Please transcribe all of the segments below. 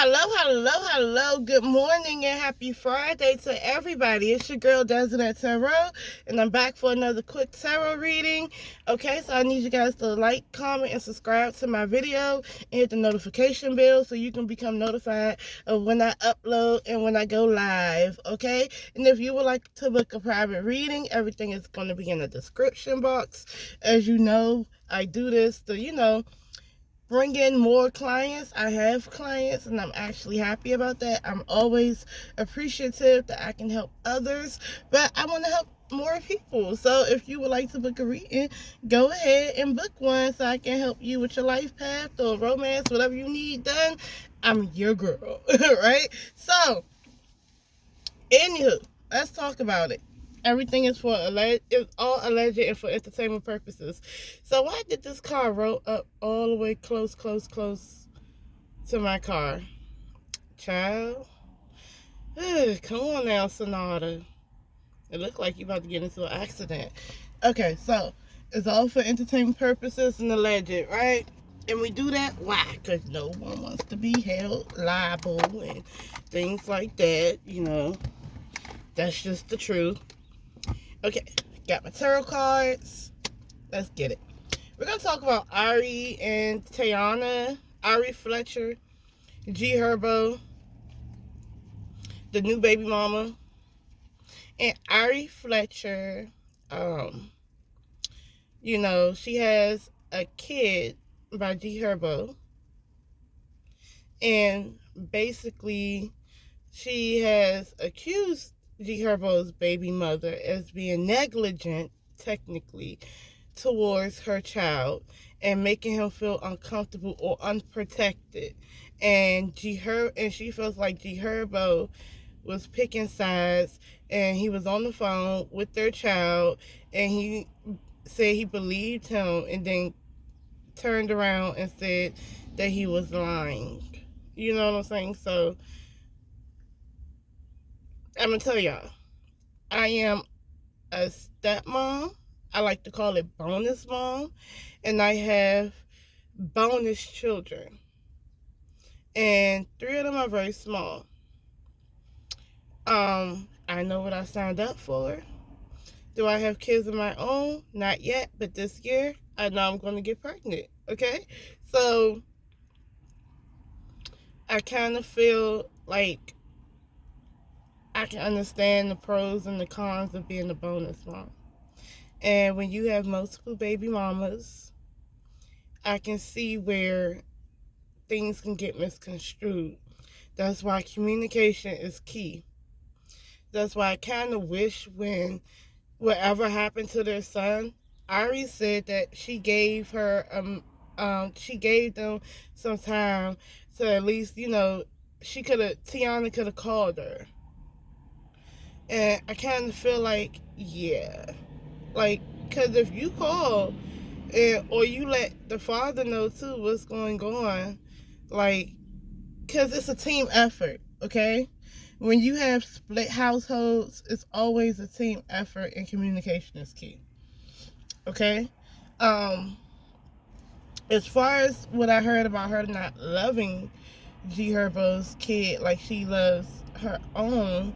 Hello. Good morning and happy Friday to everybody. It's your girl, Dazzle and I'm back for another quick tarot reading. Okay, so I need you guys to like, comment, and subscribe to my video and hit the notification bell so you can become notified of when I upload and when I go live, okay? And if you would like to book a private reading, everything is going to be in the description box. As you know, I do this to, bring in more clients. I have clients and I'm actually happy about that. I'm always appreciative that I can help others, but I want to help more people. So if you would like to book a reading, go ahead and book one so I can help you with your life path or romance, whatever you need done. I'm your girl, right? So, anywho, let's talk about it. Everything is it's all alleged and for entertainment purposes. So why did this car roll up all the way close to my car? Child. Come on now, Sonata. It looked like you about to get into an accident. Okay, so it's all for entertainment purposes and alleged, right? And we do that, why? Because no one wants to be held liable and things like that, That's just the truth. Okay, got my tarot cards. Let's get it. We're going to talk about Ari and Taina, Ari Fletcher, Gherbo, the new baby mama. And Ari Fletcher, she has a kid by Gherbo. And basically, she has accused Gherbo's baby mother as being negligent, technically, towards her child and making him feel uncomfortable or unprotected. And she feels like Gherbo was picking sides, and he was on the phone with their child, and he said he believed him, and then turned around and said that he was lying. You know what I'm saying? So I'm gonna tell y'all, I am a stepmom. I like to call it bonus mom. And I have bonus children. And 3 of them are very small. I know what I signed up for. Do I have kids of my own? Not yet, but this year, I know I'm going to get pregnant. Okay? So, I kind of feel like I can understand the pros and the cons of being a bonus mom. And when you have multiple baby mamas, I can see where things can get misconstrued. That's why communication is key. That's why I kind of wish when whatever happened to their son, Ari said that she gave them some time to at least, Tiana could have called her. And I kind of feel like, yeah. Like, because if you call, or you let the father know, too, what's going on, like, because it's a team effort, okay? When you have split households, it's always a team effort, and communication is key, okay? As far as what I heard about her not loving Gherbo's kid like she loves her own,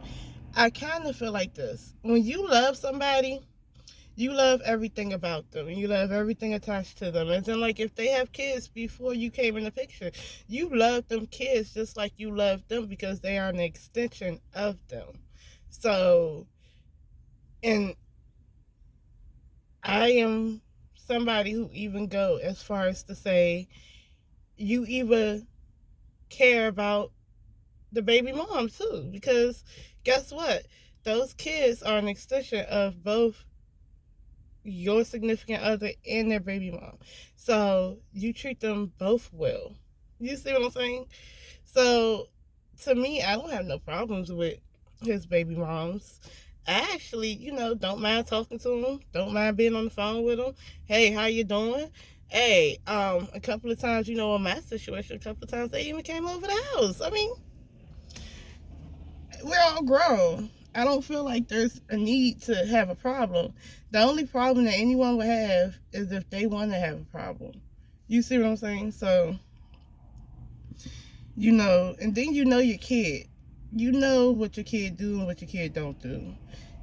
I kind of feel like this. When you love somebody, you love everything about them, and you love everything attached to them. And then, like, if they have kids before you came in the picture, you love them kids just like you love them because they are an extension of them. So, and I am somebody who even go as far as to say, you even care about the baby mom too, because guess what? Those kids are an extension of both your significant other and their baby mom. So you treat them both well. You see what I'm saying? So to me, I don't have no problems with his baby moms. I actually, don't mind talking to them. Don't mind being on the phone with them. Hey, how you doing? Hey, a couple of times, in my situation, a couple of times they even came over the house. I mean, we're all grown. I don't feel like there's a need to have a problem. The only problem that anyone would have is if they want to have a problem. You see what I'm saying? So, You know, and then you know your kid. You know what your kid do and what your kid don't do.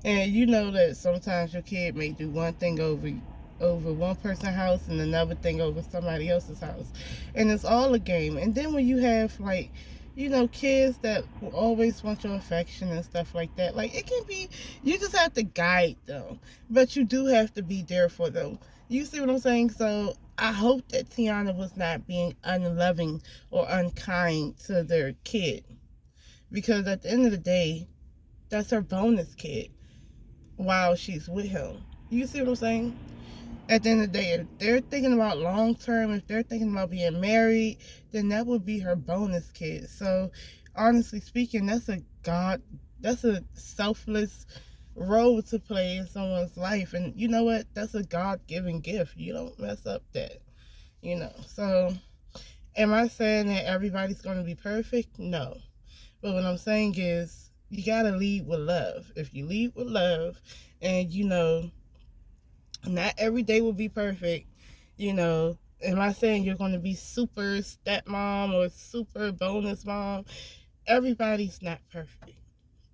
And you know that sometimes your kid may do one thing over one person's house and another thing over somebody else's house. And it's all a game. And then when you have, like, you know, kids that will always want your affection and stuff like that, like, it can be, you just have to guide them. But you do have to be there for them. You see what I'm saying? So I hope that Tiana was not being unloving or unkind to their kid. Because at the end of the day, that's her bonus kid while she's with him. You see what I'm saying? At the end of the day, if they're thinking about long term, if they're thinking about being married, then that would be her bonus kid. So, honestly speaking, that's a selfless role to play in someone's life. And you know what? That's a God-given gift. You don't mess up that, you know. So, am I saying that everybody's going to be perfect? No. But what I'm saying is, you got to lead with love. If you lead with love, and you know, not every day will be perfect, you know. Am I saying you're going to be super stepmom or super bonus mom? Everybody's not perfect.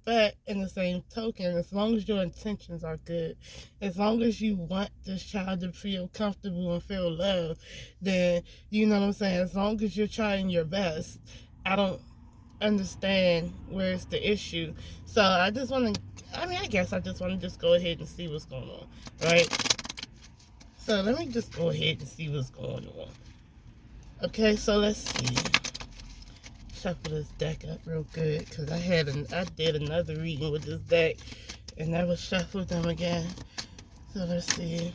But in the same token, as long as your intentions are good, as long as you want this child to feel comfortable and feel loved, then, you know what I'm saying, as long as you're trying your best, I don't understand where's the issue. So I just want to, I guess I just want to just go ahead and see what's going on, right? So let me just go ahead and see what's going on. Okay, so let's see. Shuffle this deck up real good, because I did another reading with this deck and never shuffled them again. So let's see.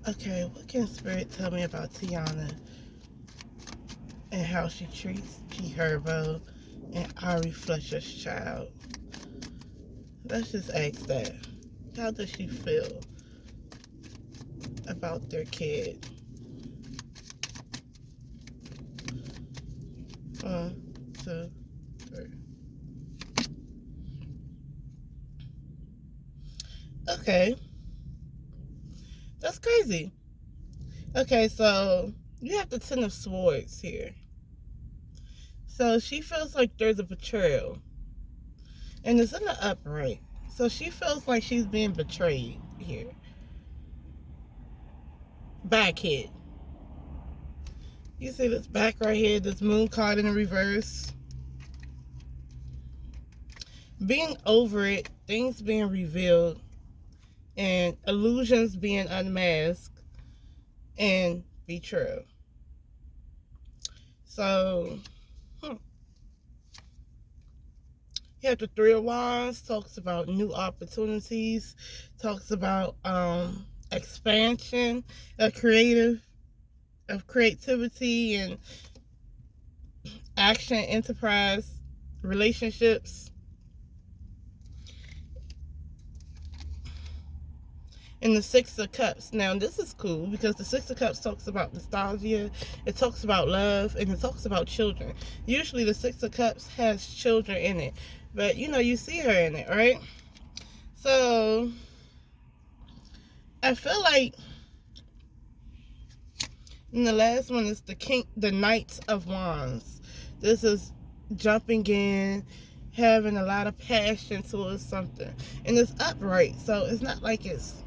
Okay, what can Spirit tell me about Tiana and how she treats Gherbo and Ari Fletcher's child? Let's just ask that. How does she feel about their kid? 1, 2, 3. Okay. That's crazy. Okay, so you have the Ten of Swords here. So she feels like there's a betrayal. And it's in the upright. So she feels like she's being betrayed here. Back hit. You see this back right here, this moon card in the reverse. Being over it, things being revealed, and illusions being unmasked, and betrayal. So, you have the Three of Wands, talks about new opportunities, talks about expansion of creativity and action, enterprise, relationships. And the Six of Cups. Now, this is cool because the Six of Cups talks about nostalgia, it talks about love, and it talks about children. Usually the Six of Cups has children in it, but you know, you see her in it, right? So I feel like, and the last one is the Knight of Wands. This is jumping in, having a lot of passion towards something, and it's upright, so it's not like it's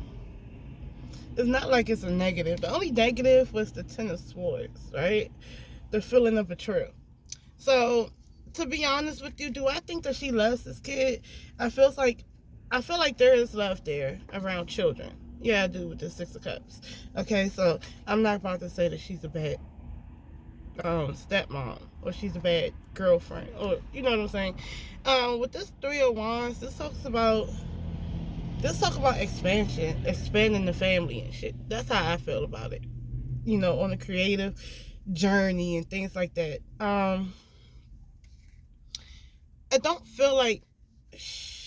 a negative. The only negative was the Ten of Swords, right? The feeling of betrayal. So, to be honest with you, do I think that she loves this kid? I feel like there is love there around children. Yeah, I do, with the Six of Cups. Okay, so I'm not about to say that she's a bad stepmom, or she's a bad girlfriend, or you know what I'm saying. With this Three of Wands, this talks about expansion, expanding the family and shit. That's how I feel about it. You know, on a creative journey and things like that. I don't feel like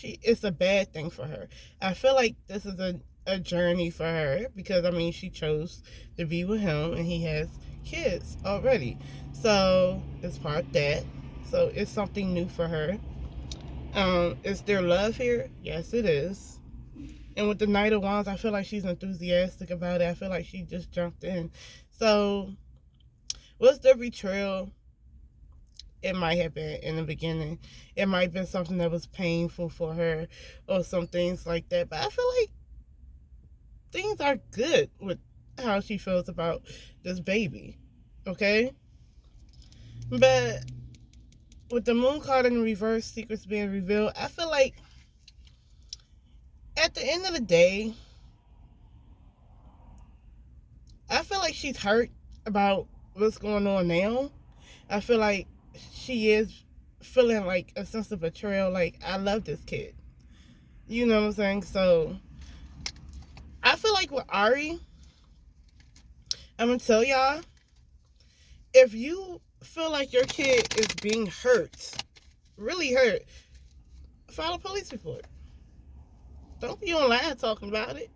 it's a bad thing for her. I feel like this is a journey for her because, I mean, she chose to be with him and he has kids already. So, it's part of that. So, it's something new for her. Is there love here? Yes, it is. And with the Knight of Wands, I feel like she's enthusiastic about it. I feel like she just jumped in. So, what's the betrayal? It might have been in the beginning. It might have been something that was painful for her or some things like that. But I feel like things are good with how she feels about this baby. Okay? But with the moon card in reverse, secrets being revealed, I feel like at the end of the day, I feel like she's hurt about what's going on now. I feel like she is feeling like a sense of betrayal. Like, I love this kid. You know what I'm saying? So, I feel like with Ari, I'm going to tell y'all, if you feel like your kid is being hurt, really hurt, file a police report. Don't be online talking about it.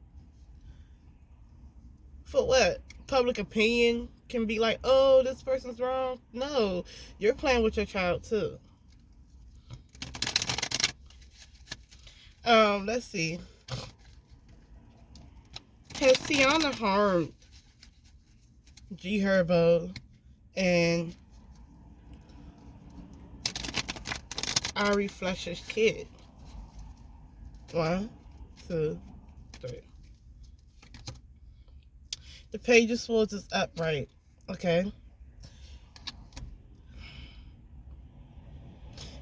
For what? Public opinion can be like, oh, this person's wrong. No, you're playing with your child too. Let's see. Has Tiana harmed Gherbo and Ari Fletcher's kid? 1, 2, 3. The Page of Swords is upright. Okay.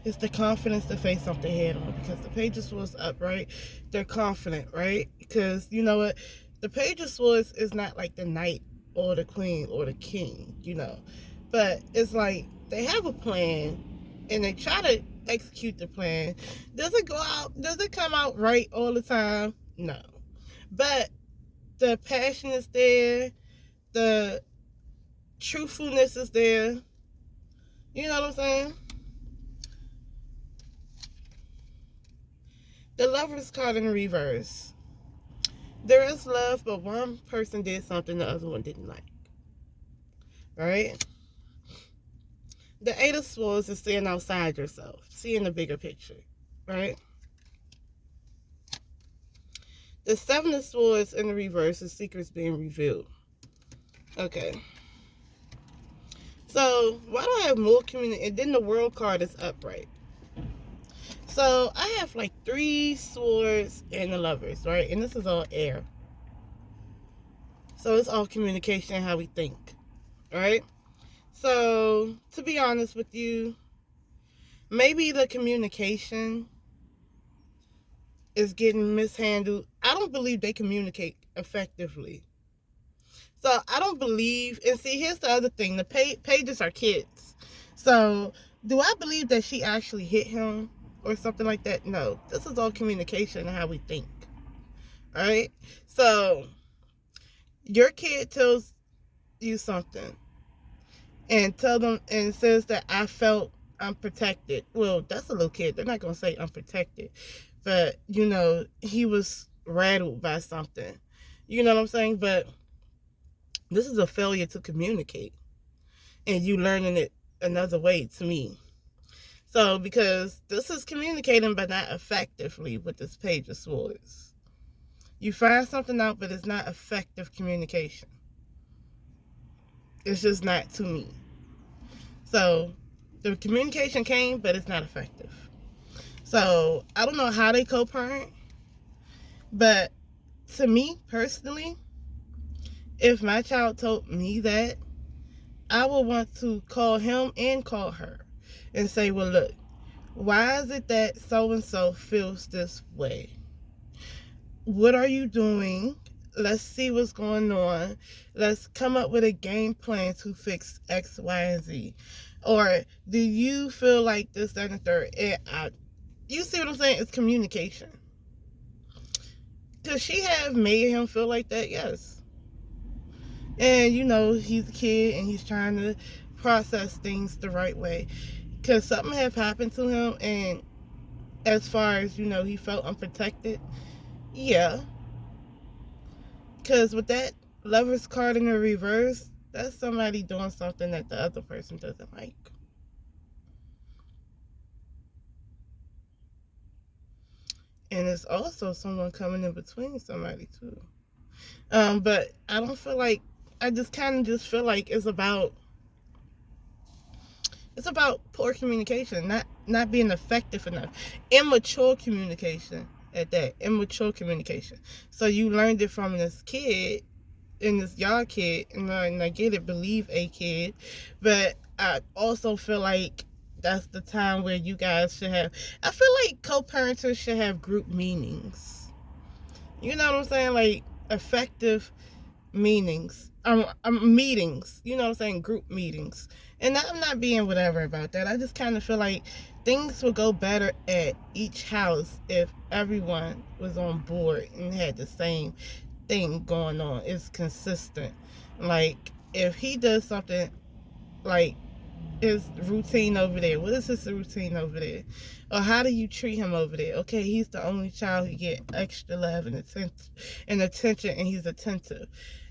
It's the confidence to face something head on, because the Page of Swords upright. They're confident, right? Because you know what? The Page of Swords is not like the knight or the queen or the king, you know. But it's like they have a plan and they try to execute the plan. Does it come out right all the time? No. But the passion is there, the truthfulness is there. You know what I'm saying? The Lover's card in reverse. There is love, but one person did something the other one didn't like. Right? The Eight of Swords is seeing outside yourself, seeing the bigger picture. Right? The Seven of Swords in the reverse is secrets being revealed. Okay. So, why do I have more community? And then the World card is upright. So, I have like 3 swords and the Lovers, right? And this is all air. So, it's all communication and how we think, right? So, to be honest with you, maybe the communication is getting mishandled. I don't believe they communicate effectively. So, I don't believe, and see, here's the other thing. The pages are kids. So, do I believe that she actually hit him or something like that? No. This is all communication and how we think. Alright? So, your kid tells you something and says that I felt unprotected. Well, that's a little kid. They're not going to say unprotected. But, you know, he was rattled by something. You know what I'm saying? But this is a failure to communicate. And you learning it another way to me. So, because this is communicating but not effectively with this Page of Swords. You find something out, but it's not effective communication. It's just not to me. So, the communication came, but it's not effective. So, I don't know how they co-parent, but to me, personally, if my child told me that, I would want to call him and call her and say, well, look, why is it that so-and-so feels this way? What are you doing? Let's see what's going on. Let's come up with a game plan to fix X, Y, and Z. Or do you feel like this, that, and the third? You see what I'm saying? It's communication. Could she have made him feel like that? Yes. And, you know, he's a kid and he's trying to process things the right way. Because something have happened to him, and as far as, you know, he felt unprotected. Yeah. Because with that Lover's card in the reverse, that's somebody doing something that the other person doesn't like. And it's also someone coming in between somebody too. But I don't feel like, I just kind of just feel like it's about poor communication, not being effective enough, immature communication at that, immature communication. So you learned it from this kid, and this y'all kid, and I get it, believe a kid, but I also feel like that's the time where you guys should have, I feel like co-parenters should have group meetings. You know what I'm saying? Like effective meetings. Meetings. You know what I'm saying? Group meetings. And I'm not being whatever about that. I just kind of feel like things would go better at each house if everyone was on board and had the same thing going on. It's consistent. Like if he does something, like his routine over there. What is his routine over there? Or how do you treat him over there? Okay, he's the only child who get extra love and attention, and he's attentive,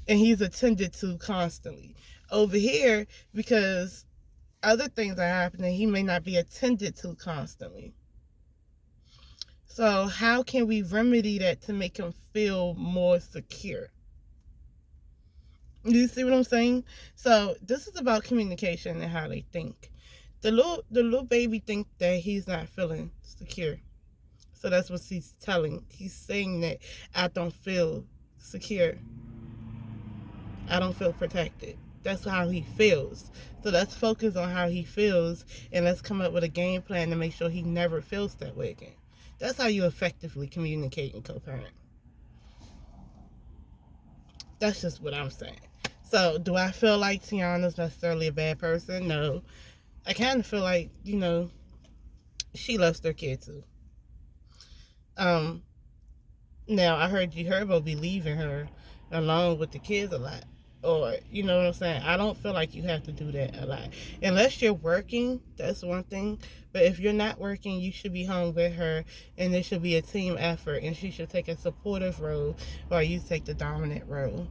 and he's attended to constantly. Over here, because other things are happening, he may not be attended to constantly. So how can we remedy that to make him feel more secure? You see what I'm saying? So this is about communication and how they think. The little baby think that he's not feeling secure. So that's what he's telling. He's saying that I don't feel secure. I don't feel protected. That's how he feels. So let's focus on how he feels, and let's come up with a game plan to make sure he never feels that way again. That's how you effectively communicate and co-parent. That's just what I'm saying. So, do I feel like Tiana's necessarily a bad person? No. I kind of feel like, she loves their kid too. Now, I heard Gherbo be leaving her alone with the kids a lot. Or, you know what I'm saying? I don't feel like you have to do that a lot. Unless you're working, that's one thing. But if you're not working, you should be home with her, and there should be a team effort, and she should take a supportive role while you take the dominant role.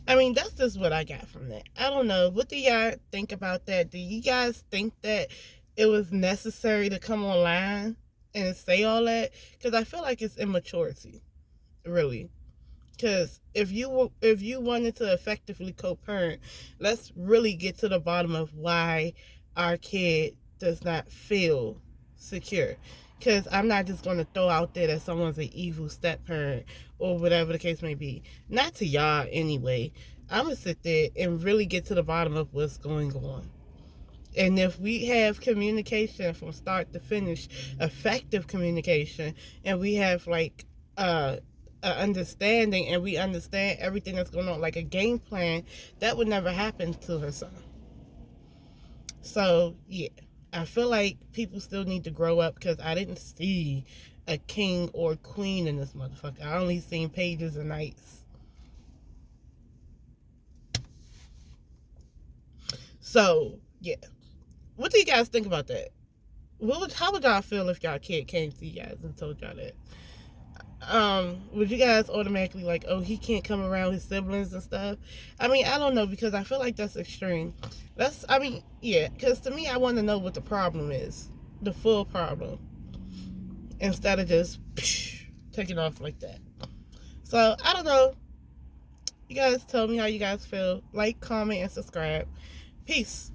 I mean, that's just what I got from that. I don't know. What do y'all think about that? Do you guys think that it was necessary to come online and say all that? Because I feel like it's immaturity, really. Because if you wanted to effectively co-parent, let's really get to the bottom of why our kid does not feel secure. Because I'm not just going to throw out there that someone's an evil step-parent or whatever the case may be. Not to y'all anyway. I'm going to sit there and really get to the bottom of what's going on. And if we have communication from start to finish, effective communication, and we have like understanding, and we understand everything that's going on, like a game plan, that would never happen to her son. So yeah, I feel like people still need to grow up, because I didn't see a king or queen in this motherfucker. I only seen pages and knights. So yeah, what do you guys think about that? How would y'all feel if y'all kid came to you guys and told y'all that? Would you guys automatically like, oh, he can't come around his siblings and stuff? I mean, I don't know, because I feel like that's extreme. Yeah, because to me, I want to know what the problem is, the full problem, instead of just taking off like that. So, I don't know. You guys tell me how you guys feel. Like, comment, and subscribe. Peace.